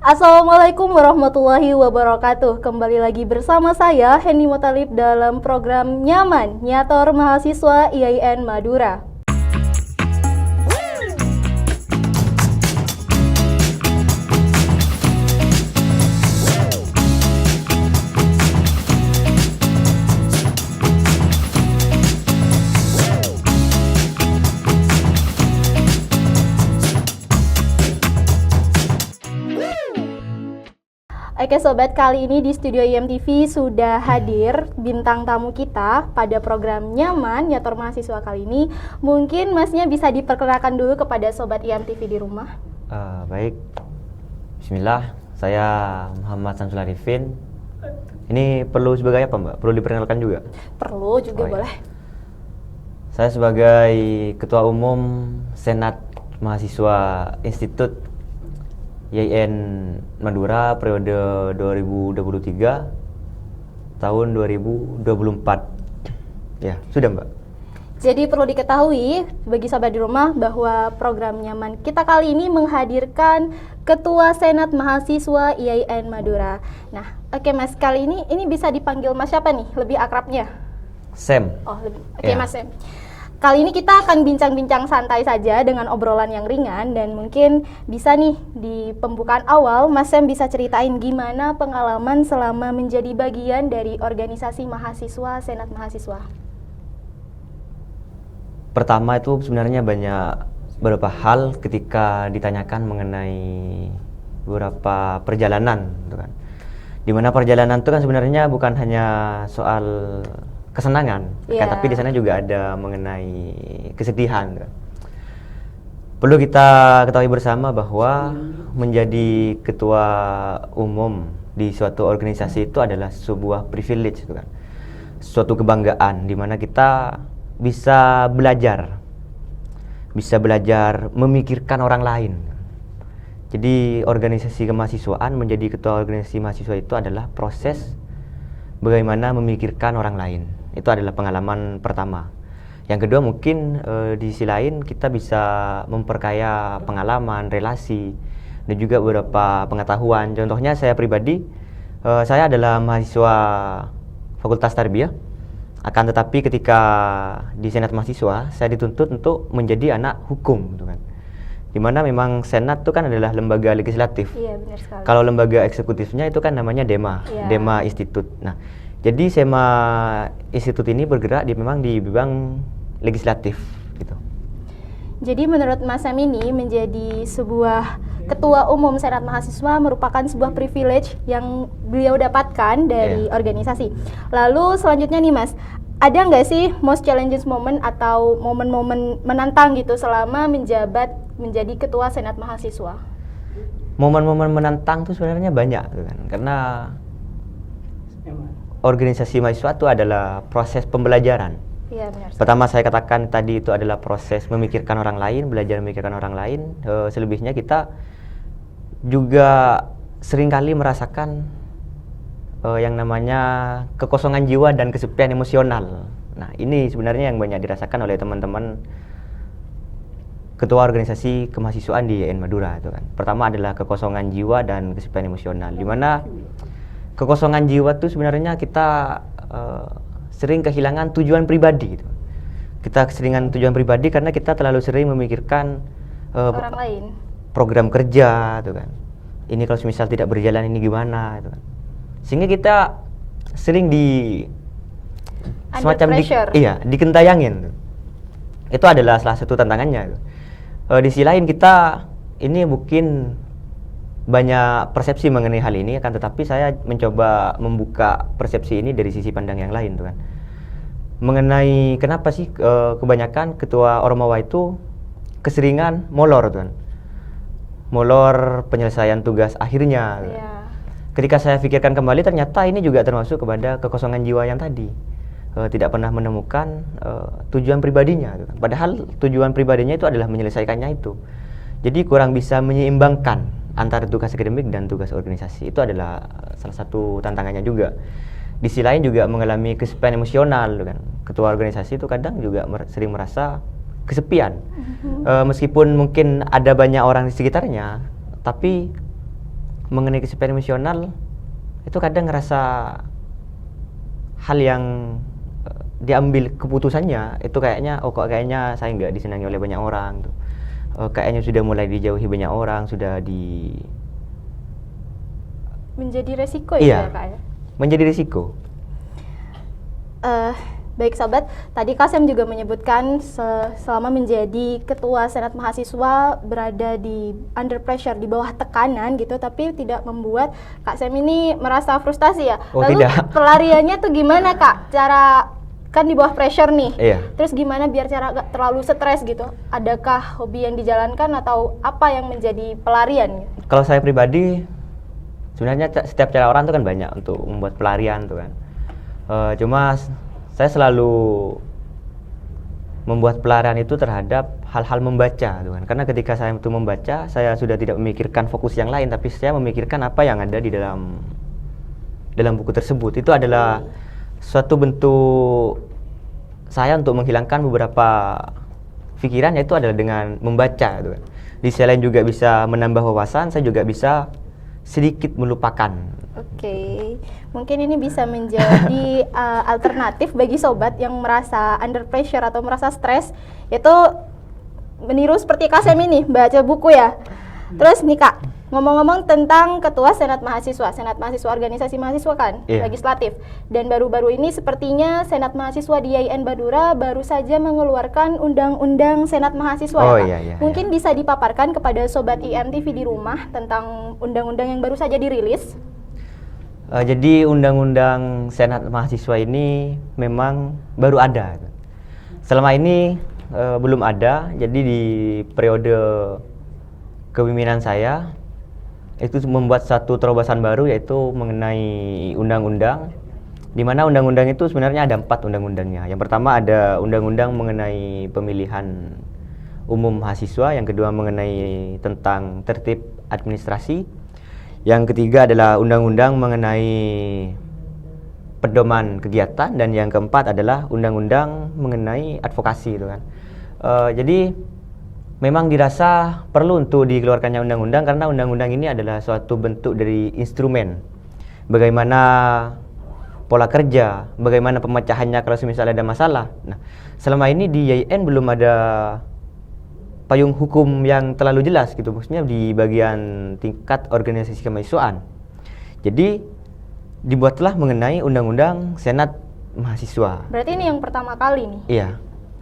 Assalamualaikum warahmatullahi wabarakatuh. Kembali lagi bersama saya Henny Motalib dalam program Nyaman Nyator Mahasiswa IAIN Madura. Oke sobat, kali ini di studio IMTV sudah hadir bintang tamu kita pada program Nyaman Nyator Mahasiswa kali ini. Mungkin masnya bisa diperkenalkan dulu kepada sobat IMTV di rumah. Baik, Bismillah, saya Muhammad Samsul Arifin. Ini perlu sebagai apa, Mbak? Perlu diperkenalkan juga? Perlu juga, boleh. Saya sebagai Ketua Umum Senat Mahasiswa Institut IAIN Madura periode 2023 tahun 2024. Ya, sudah, Mbak. Jadi perlu diketahui bagi sobat di rumah bahwa program Nyaman kita kali ini menghadirkan Ketua Senat Mahasiswa IAIN Madura. Nah, oke Mas, kali ini bisa dipanggil Mas siapa nih? Lebih akrabnya? Sam. Oke, Mas Sam. Kali ini kita akan bincang-bincang santai saja dengan obrolan yang ringan, dan mungkin bisa nih di pembukaan awal Mas Sam bisa ceritain gimana pengalaman selama menjadi bagian dari organisasi mahasiswa Senat Mahasiswa. Pertama itu sebenarnya banyak beberapa hal ketika ditanyakan mengenai beberapa perjalanan, gitu kan. Dimana perjalanan itu kan sebenarnya bukan hanya soal kesenangan, kan, tapi di sana juga ada mengenai kesedihan. Kan. Perlu kita ketahui bersama bahwa menjadi ketua umum di suatu organisasi itu adalah sebuah privilege, kan. Suatu kebanggaan di mana kita bisa belajar memikirkan orang lain. Jadi organisasi kemahasiswaan, menjadi ketua organisasi mahasiswa itu adalah proses bagaimana memikirkan orang lain. Itu adalah pengalaman pertama. Yang kedua mungkin di sisi lain kita bisa memperkaya pengalaman, relasi, dan juga beberapa pengetahuan. Contohnya saya pribadi, saya adalah mahasiswa Fakultas Tarbiyah. Akan tetapi ketika di Senat Mahasiswa, saya dituntut untuk menjadi anak hukum, gitu kan. Dimana memang Senat itu kan adalah lembaga legislatif. Iya, benar sekali. Kalau lembaga eksekutifnya itu kan namanya DEMA, DEMA Institut. Nah, jadi SEMA Institut ini bergerak memang di bidang legislatif, gitu. Jadi menurut Mas Sam ini menjadi sebuah Ketua Umum Senat Mahasiswa merupakan sebuah privilege yang beliau dapatkan dari organisasi. Lalu selanjutnya nih Mas, ada nggak sih most challenging moment atau momen-momen menantang gitu selama menjabat menjadi Ketua Senat Mahasiswa? Momen-momen menantang tuh sebenarnya banyak, kan? Karena organisasi mahasiswa itu adalah proses pembelajaran. Iya, benar. Pertama saya katakan tadi itu adalah proses memikirkan orang lain, belajar memikirkan orang lain. Selebihnya kita juga seringkali merasakan yang namanya kekosongan jiwa dan kesepian emosional. Nah, ini sebenarnya yang banyak dirasakan oleh teman-teman ketua organisasi kemahasiswaan di IAIN Madura itu kan. Pertama adalah kekosongan jiwa dan kesepian emosional, di mana kekosongan jiwa itu sebenarnya kita sering kehilangan tujuan pribadi, gitu. Kita keseringan tujuan pribadi karena kita terlalu sering memikirkan orang lain, program kerja, gitu kan. Ini kalau misal tidak berjalan ini gimana, gitu kan. Sehingga kita sering semacam dikentayangin. Itu adalah salah satu tantangannya. Di sisi lain kita ini mungkin banyak persepsi mengenai hal ini, akan tetapi saya mencoba membuka persepsi ini dari sisi pandang yang lain, tuh kan. Mengenai kenapa sih kebanyakan ketua Ormawa itu keseringan molor, tuh kan. Molor penyelesaian tugas akhirnya. Ketika saya pikirkan kembali, ternyata ini juga termasuk kepada kekosongan jiwa yang tadi. Tidak pernah menemukan tujuan pribadinya, tuh kan. Padahal tujuan pribadinya itu adalah menyelesaikannya itu. Jadi kurang bisa menyeimbangkan antara tugas akademik dan tugas organisasi. Itu adalah salah satu tantangannya juga. Di sisi lain juga mengalami kesepian emosional, kan. Ketua organisasi itu kadang juga sering merasa kesepian. Meskipun mungkin ada banyak orang di sekitarnya, tapi mengenai kesepian emosional itu kadang ngerasa hal yang diambil keputusannya itu kayaknya kok kayaknya saya nggak disenangi oleh banyak orang tuh. Kayaknya sudah mulai dijauhi banyak orang, sudah menjadi resiko iya, ya Kak ya. Menjadi risiko. Baik sobat, tadi Kak Sam juga menyebutkan selama menjadi ketua Senat Mahasiswa berada di under pressure, di bawah tekanan gitu, tapi tidak membuat Kak Sam ini merasa frustasi ya. Oh, lalu tidak. pelariannya tuh gimana Kak? Cara kan di bawah pressure nih. Iya. Terus gimana biar cara gak terlalu stres gitu? Adakah hobi yang dijalankan atau apa yang menjadi pelarian? Kalau saya pribadi, sebenarnya setiap cara orang itu kan banyak untuk membuat pelarian tuh kan. Cuma saya selalu membuat pelarian itu terhadap hal-hal membaca tuh kan. Karena ketika saya itu membaca, saya sudah tidak memikirkan fokus yang lain, tapi saya memikirkan apa yang ada di dalam buku tersebut. Itu adalah suatu bentuk saya untuk menghilangkan beberapa pikiran, yaitu adalah dengan membaca tuh kan. Di sisi lain juga bisa menambah wawasan, saya juga bisa sedikit melupakan. Oke, mungkin ini bisa menjadi alternatif bagi sobat yang merasa under pressure atau merasa stres, yaitu meniru seperti Kak Sam ini, baca buku ya. Terus nih Kak, ngomong-ngomong tentang ketua Senat Mahasiswa organisasi mahasiswa kan, legislatif. Dan baru-baru ini sepertinya Senat Mahasiswa di IAIN Madura baru saja mengeluarkan undang-undang Senat Mahasiswa ya, Kak? Iya. Mungkin bisa dipaparkan kepada sobat IMTV di rumah tentang undang-undang yang baru saja dirilis. Jadi undang-undang Senat Mahasiswa ini memang baru ada. Selama ini belum ada. Jadi di periode kepemimpinan saya itu membuat satu terobosan baru, yaitu mengenai undang-undang, di mana undang-undang itu sebenarnya ada 4 undang-undangnya. Yang pertama ada undang-undang mengenai pemilihan umum mahasiswa, yang kedua mengenai tentang tertib administrasi, yang ketiga adalah undang-undang mengenai pedoman kegiatan, dan yang keempat adalah undang-undang mengenai advokasi itu kan. Jadi memang dirasa perlu untuk dikeluarkannya undang-undang, karena undang-undang ini adalah suatu bentuk dari instrumen bagaimana pola kerja, bagaimana pemecahannya kalau misalnya ada masalah. Nah, selama ini di IAIN belum ada payung hukum yang terlalu jelas gitu, maksudnya di bagian tingkat organisasi kemahasiswaan. Jadi dibuatlah mengenai undang-undang Senat Mahasiswa. Berarti ini yang pertama kali nih? Iya.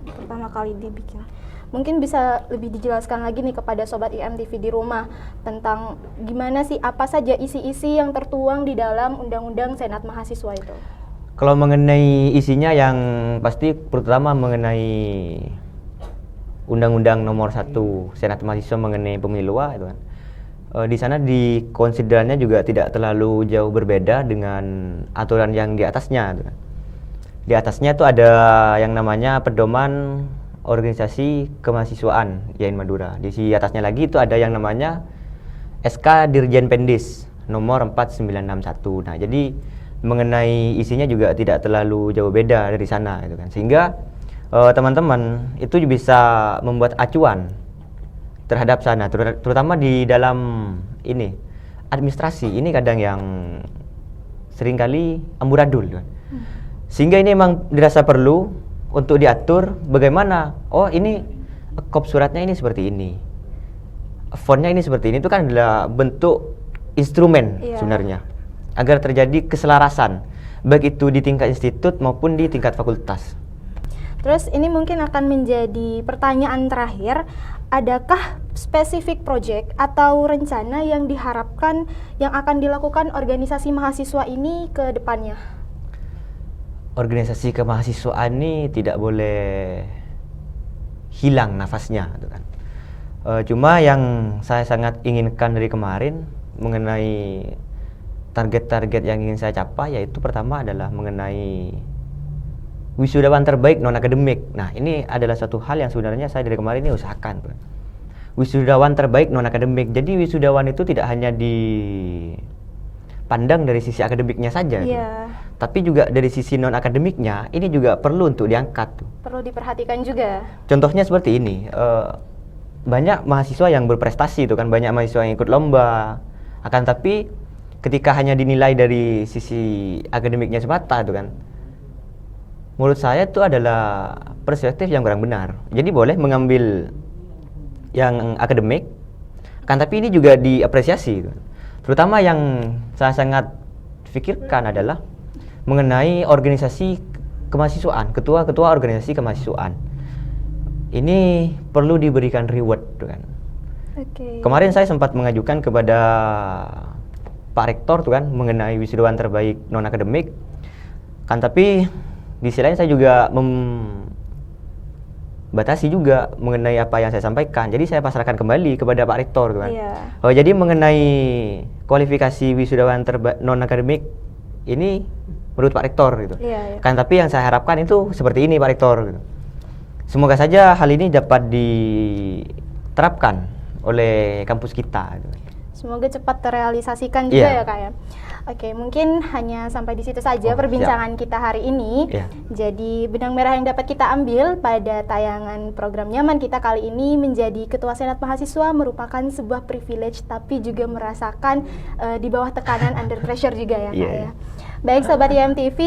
Pertama kali dibikin. Mungkin bisa lebih dijelaskan lagi nih kepada sobat IMTV di rumah tentang gimana sih, apa saja isi-isi yang tertuang di dalam undang-undang Senat Mahasiswa itu? Kalau mengenai isinya yang pasti pertama mengenai Undang-Undang Nomor 1 Senat Mahasiswa mengenai pemilu itu kan. Di sana dikonsiderannya juga tidak terlalu jauh berbeda dengan aturan yang di atasnya gitu kan. Di atasnya itu ada yang namanya pedoman organisasi kemahasiswaan IAIN Madura. Di atasnya lagi itu ada yang namanya SK Dirjen Pendis nomor 4961. Nah, jadi mengenai isinya juga tidak terlalu jauh beda dari sana gitu kan. Sehingga teman-teman itu bisa membuat acuan terhadap sana, terutama di dalam ini administrasi ini kadang yang seringkali amburadul kan. Sehingga ini memang dirasa perlu untuk diatur bagaimana, ini kop suratnya ini seperti ini, fontnya ini seperti ini, itu kan adalah bentuk instrumen sebenarnya agar terjadi keselarasan baik itu di tingkat institut maupun di tingkat fakultas. Terus ini mungkin akan menjadi pertanyaan terakhir, adakah spesifik project atau rencana yang diharapkan yang akan dilakukan organisasi mahasiswa ini ke depannya? Organisasi kemahasiswaan ini tidak boleh hilang nafasnya gitu kan. Cuma yang saya sangat inginkan dari kemarin mengenai target-target yang ingin saya capai, yaitu pertama adalah mengenai wisudawan terbaik non-akademik. Nah, ini adalah satu hal yang sebenarnya saya dari kemarin ini usahakan. Wisudawan terbaik non-akademik. Jadi wisudawan itu tidak hanya dipandang dari sisi akademiknya saja, tapi juga dari sisi non-akademiknya, ini juga perlu untuk diangkat. Perlu diperhatikan juga. Contohnya seperti ini, banyak mahasiswa yang berprestasi itu kan, banyak mahasiswa yang ikut lomba, Akan tapi ketika hanya dinilai dari sisi akademiknya semata itu kan, menurut saya itu adalah perspektif yang kurang benar. Jadi boleh mengambil yang akademik, akan tapi ini juga diapresiasi gitu. Terutama yang saya sangat pikirkan adalah mengenai organisasi kemahasiswaan, ketua-ketua organisasi kemahasiswaan. Ini perlu diberikan reward tuh kan. Kemarin saya sempat mengajukan kepada Pak Rektor tuh kan mengenai wisudawan terbaik non akademik. Kan tapi di sisi lain saya juga membatasi juga mengenai apa yang saya sampaikan. Jadi saya pasrahkan kembali kepada Pak Rektor tuh kan. Jadi mengenai kualifikasi wisudawan terbaik non akademik ini menurut Pak Rektor gitu. Kan tapi yang saya harapkan itu seperti ini Pak Rektor gitu. Semoga saja hal ini dapat diterapkan oleh kampus kita. Semoga cepat terrealisasikan juga ya Kak ya. Oke, mungkin hanya sampai di situ saja perbincangan kita hari ini. Jadi benang merah yang dapat kita ambil pada tayangan program Nyaman Kita kali ini, menjadi ketua senat mahasiswa merupakan sebuah privilege, tapi juga merasakan di bawah tekanan under pressure juga ya Kak ya. Baik Sobat IMTV,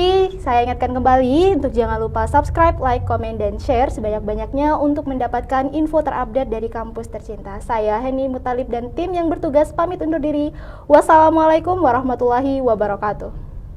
saya ingatkan kembali untuk jangan lupa subscribe, like, komen, dan share sebanyak-banyaknya untuk mendapatkan info terupdate dari kampus tercinta. Saya Heni Mutalib dan tim yang bertugas pamit undur diri. Wassalamualaikum warahmatullahi wabarakatuh.